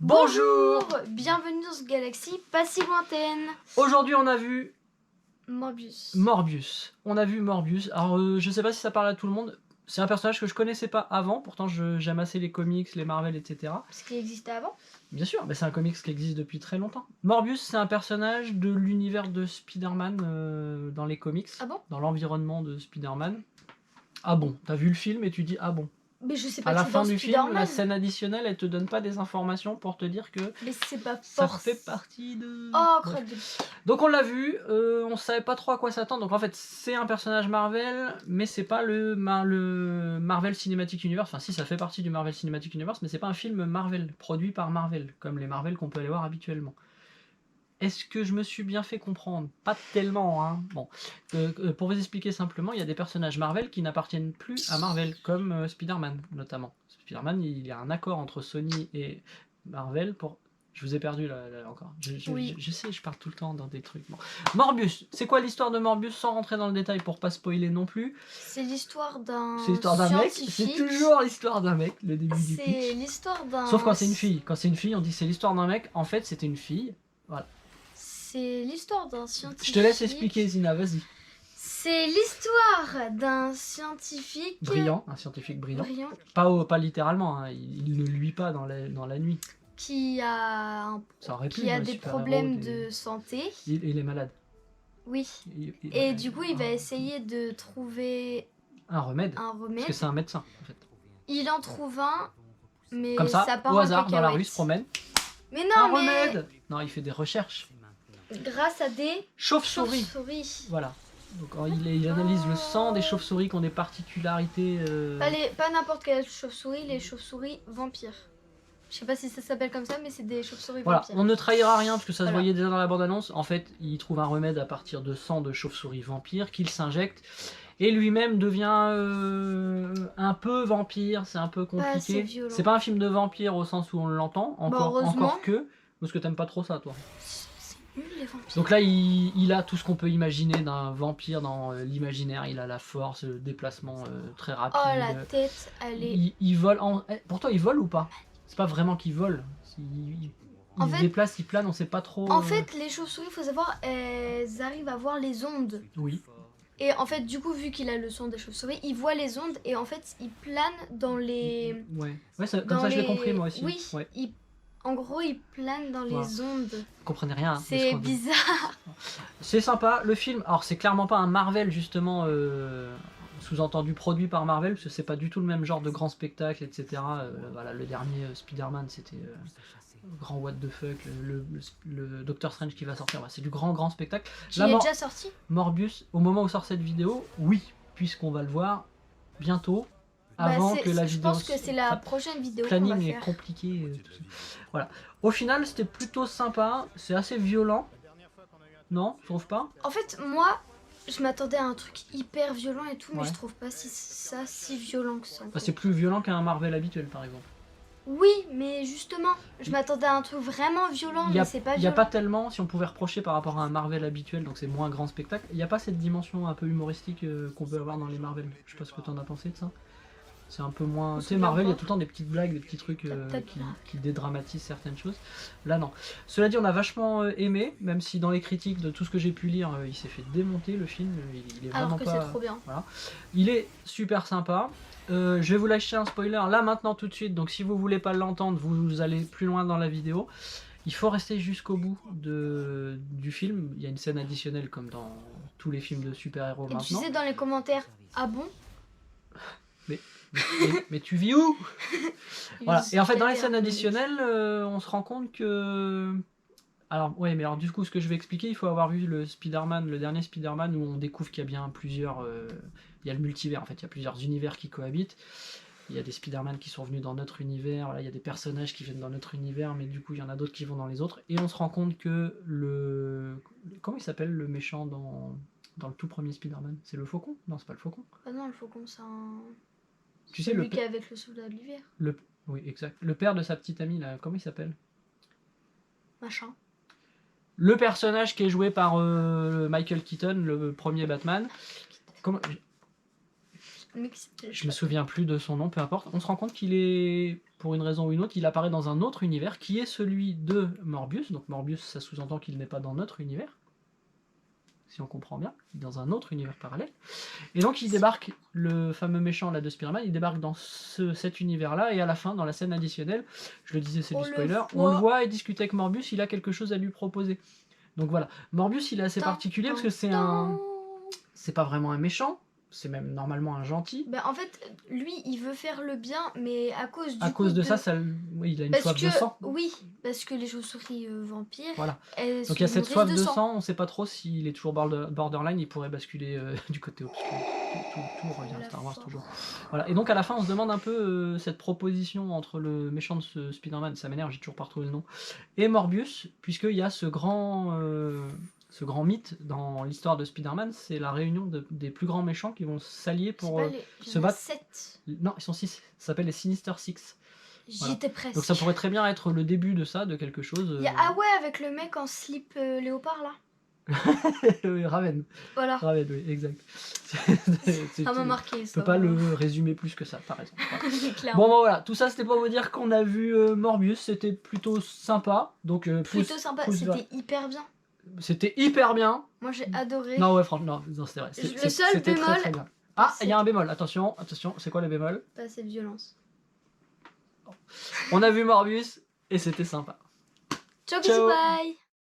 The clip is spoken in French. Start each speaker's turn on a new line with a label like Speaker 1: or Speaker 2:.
Speaker 1: Bonjour, bienvenue dans ce galaxie pas si lointaine.
Speaker 2: Aujourd'hui on a vu
Speaker 1: Morbius.
Speaker 2: On a vu Morbius. Alors je sais pas si ça parle à tout le monde. C'est un personnage que je connaissais pas avant. Pourtant j'aime assez les comics, les Marvel, etc.
Speaker 1: Ce qui existait avant.
Speaker 2: Bien sûr, mais c'est un comics qui existe depuis très longtemps. Morbius, c'est un personnage de l'univers de Spider-Man dans les comics.
Speaker 1: Ah bon?
Speaker 2: Dans l'environnement de Spider-Man. Ah bon, t'as vu le film et tu dis ah bon.
Speaker 1: Mais je sais pas.
Speaker 2: À la fin du film,
Speaker 1: Spider-Man.
Speaker 2: la scène additionnelle, elle te donne pas des informations pour te dire que
Speaker 1: Mais c'est pas
Speaker 2: ça
Speaker 1: force.
Speaker 2: fait partie de...
Speaker 1: Oh,
Speaker 2: Bref.
Speaker 1: crête de...
Speaker 2: Donc on l'a vu, on savait pas trop à quoi s'attendre. Donc en fait c'est un personnage Marvel, mais c'est pas le Marvel Cinematic Universe. Enfin si, ça fait partie du Marvel Cinematic Universe, mais c'est pas un film Marvel, produit par Marvel, comme les Marvel qu'on peut aller voir habituellement. Est-ce que je me suis bien fait comprendre? Pas tellement, hein. Bon, pour vous expliquer simplement, il y a des personnages Marvel qui n'appartiennent plus à Marvel, comme Spider-Man notamment. Spider-Man, il y a un accord entre Sony et Marvel pour... Je vous ai perdu là encore. Je sais, je parle tout le temps dans des trucs. Bon. Morbius, c'est quoi l'histoire de Morbius sans rentrer dans le détail pour pas spoiler non plus?
Speaker 1: C'est l'histoire d'un
Speaker 2: mec. C'est toujours l'histoire d'un mec, le début du pitch.
Speaker 1: C'est l'histoire d'un...
Speaker 2: Sauf quand c'est une fille. Quand c'est une fille, on dit c'est l'histoire d'un mec. En fait, c'était une fille. Voilà.
Speaker 1: C'est l'histoire d'un scientifique.
Speaker 2: Je te laisse expliquer, Zina, vas-y.
Speaker 1: C'est l'histoire d'un scientifique...
Speaker 2: Brillant, un scientifique brillant. Pas littéralement, hein. Il ne luit pas dans la nuit.
Speaker 1: Qui a, des problèmes de santé.
Speaker 2: Il est malade.
Speaker 1: Oui. Et du coup, il va essayer de trouver...
Speaker 2: Un remède. Parce que c'est un médecin, en fait.
Speaker 1: Il en trouve un, mais
Speaker 2: comme ça
Speaker 1: part
Speaker 2: au hasard, dans la rue, il se promène.
Speaker 1: Mais non,
Speaker 2: remède. Non, il fait des recherches.
Speaker 1: Grâce à des
Speaker 2: chauves-souris. Voilà. Donc il analyse le sang des chauves-souris qui ont des particularités...
Speaker 1: Pas n'importe quelle chauve-souris, les chauves-souris vampires. Je sais pas si ça s'appelle comme ça, mais c'est des chauves-souris vampires.
Speaker 2: On ne trahira rien, parce que ça se voyait déjà dans la bande-annonce. En fait, il trouve un remède à partir de sang de chauve-souris vampires qu'il s'injecte. Et lui-même devient un peu vampire, c'est un peu compliqué. C'est pas un film de vampire au sens où on l'entend, encore que... Parce que t'aimes pas trop ça, toi. Donc là, il a tout ce qu'on peut imaginer d'un vampire dans l'imaginaire. Il a la force, le déplacement très rapide.
Speaker 1: Oh, la tête, elle est...
Speaker 2: Il vole en... Pour toi, il vole ou pas? C'est pas vraiment qu'il vole. Il se déplace, il plane, on sait pas trop...
Speaker 1: En fait, les chauves-souris, il faut savoir, elles arrivent à voir les ondes.
Speaker 2: Oui.
Speaker 1: Et en fait, du coup, vu qu'il a le son des chauves-souris, il voit les ondes et en fait, il plane dans les...
Speaker 2: Ouais, comme ça, je l'ai compris, moi aussi.
Speaker 1: Oui, ouais. En gros, il plane dans les ondes.
Speaker 2: Vous comprenez rien. Hein,
Speaker 1: c'est bizarre.
Speaker 2: C'est sympa. Le film, alors c'est clairement pas un Marvel, justement, sous-entendu produit par Marvel, parce que c'est pas du tout le même genre de grand spectacle, etc. Voilà, le dernier Spider-Man, c'était grand what the fuck, le Doctor Strange qui va sortir, c'est du grand spectacle.
Speaker 1: Qui est déjà sorti?
Speaker 2: Morbius, au moment où sort cette vidéo, oui, puisqu'on va le voir bientôt. Avant que la vidéo...
Speaker 1: Je pense que c'est la prochaine vidéo qu'on va
Speaker 2: planning
Speaker 1: faire.
Speaker 2: est compliqué. Tout ça. Voilà. Au final, c'était plutôt sympa. C'est assez violent. Non, tu trouves pas?
Speaker 1: En fait, moi, je m'attendais à un truc hyper violent et tout, mais je trouve pas ça si violent que ça.
Speaker 2: C'est plus violent qu'un Marvel habituel, par exemple.
Speaker 1: Oui, mais justement, je m'attendais à un truc vraiment violent, mais c'est pas violent.
Speaker 2: Il n'y a pas tellement, si on pouvait reprocher par rapport à un Marvel habituel, donc c'est moins grand spectacle, il n'y a pas cette dimension un peu humoristique qu'on peut avoir dans les Marvel. Je sais pas ce que tu en as pensé de ça. C'est un peu moins... Tu sais, Marvel, il y a tout le temps des petites blagues, des petits trucs qui dédramatisent certaines choses. Là, non. Cela dit, on a vachement aimé, même si dans les critiques de tout ce que j'ai pu lire, il s'est fait démonter, le film. Il est vraiment pas...
Speaker 1: Alors que c'est trop bien.
Speaker 2: Voilà. Il est super sympa. Je vais vous lâcher un spoiler là, maintenant, tout de suite. Donc, si vous voulez pas l'entendre, vous allez plus loin dans la vidéo. Il faut rester jusqu'au bout du film. Il y a une scène additionnelle, comme dans tous les films de super-héros maintenant.
Speaker 1: Tu sais dans les commentaires, ah bon?
Speaker 2: Mais tu vis où? Voilà. Et en fait, dans les scènes additionnelles, on se rend compte que... Alors, ouais, mais alors du coup, ce que je vais expliquer, il faut avoir vu le Spider-Man, le dernier Spider-Man, où on découvre qu'il y a bien plusieurs... il y a le multivers, en fait, il y a plusieurs univers qui cohabitent. Il y a des Spider-Man qui sont venus dans notre univers, voilà, il y a des personnages qui viennent dans notre univers, mais du coup, il y en a d'autres qui vont dans les autres. Et on se rend compte que Comment il s'appelle, le méchant dans le tout premier Spider-Man? C'est le Faucon? Non, c'est pas le Faucon.
Speaker 1: Ah non, le Faucon, c'est un...
Speaker 2: Tu sais,
Speaker 1: celui qui est avec le soldat de l'hiver.
Speaker 2: Oui, exact. Le père de sa petite amie, là, comment il s'appelle?
Speaker 1: Machin.
Speaker 2: Le personnage qui est joué par Michael Keaton, le premier Batman.
Speaker 1: Le mec, c'était
Speaker 2: Je me souviens plus de son nom, peu importe. On se rend compte qu'il est, pour une raison ou une autre, il apparaît dans un autre univers qui est celui de Morbius. Donc Morbius, ça sous-entend qu'il n'est pas dans notre univers. Si on comprend bien, il est dans un autre univers parallèle. Et donc il débarque, le fameux méchant là de Spider-Man, il débarque dans cet univers-là, et à la fin, dans la scène additionnelle, je le disais, c'est
Speaker 1: On
Speaker 2: du
Speaker 1: le
Speaker 2: spoiler, on
Speaker 1: voit.
Speaker 2: le voit et discuter avec Morbius, il a quelque chose à lui proposer. Donc voilà, Morbius il est assez particulier parce que c'est pas vraiment un méchant, c'est même normalement un gentil.
Speaker 1: Ben, en fait, lui, il veut faire le bien, mais à cause
Speaker 2: À cause de ça, oui, il a une
Speaker 1: parce
Speaker 2: soif
Speaker 1: que
Speaker 2: de sang.
Speaker 1: oui, parce que les chauves-souris vampires.
Speaker 2: Voilà.
Speaker 1: Elles
Speaker 2: Donc il y a
Speaker 1: se
Speaker 2: cette soif
Speaker 1: nourrissent
Speaker 2: de sang, on sait pas trop s'il est toujours borderline, il pourrait basculer du côté obscur. Tout revient à
Speaker 1: La
Speaker 2: Star Wars
Speaker 1: force.
Speaker 2: toujours. Voilà. Et donc à la fin, on se demande un peu cette proposition entre le méchant de ce Spider-Man, ça m'énerve, j'ai toujours pas retrouvé le nom, et Morbius, puisqu'il y a ce grand mythe dans l'histoire de Spider-Man, c'est la réunion des plus grands méchants qui vont s'allier pour se battre.
Speaker 1: 7.
Speaker 2: Non, ils sont 6, ça s'appelle les Sinister Six.
Speaker 1: J'y
Speaker 2: Voilà.
Speaker 1: étais presque.
Speaker 2: Donc ça pourrait très bien être le début de ça, de quelque chose.
Speaker 1: Il y a, ah ouais, avec le mec en slip léopard là.
Speaker 2: Oui, Raven.
Speaker 1: Voilà.
Speaker 2: Raven, oui, exact.
Speaker 1: Ça m'a marqué
Speaker 2: Je
Speaker 1: ça.
Speaker 2: peux pas le résumer plus que ça, t'as raison.
Speaker 1: Clairement.
Speaker 2: Bon, bah voilà, tout ça c'était pour vous dire qu'on a vu Morbius, c'était plutôt sympa. Donc,
Speaker 1: Plutôt sympa, c'était hyper bien.
Speaker 2: C'était hyper bien.
Speaker 1: Moi j'ai adoré.
Speaker 2: Non, ouais, franchement, non, c'était vrai.
Speaker 1: Le seul
Speaker 2: c'était
Speaker 1: bémol.
Speaker 2: très, très bien. Ah, il y a un bémol, attention, c'est quoi le bémol?
Speaker 1: Pas assez de violence.
Speaker 2: On a vu Morbius et c'était sympa.
Speaker 1: Ciao,
Speaker 2: Ciao.
Speaker 1: bisous, bye.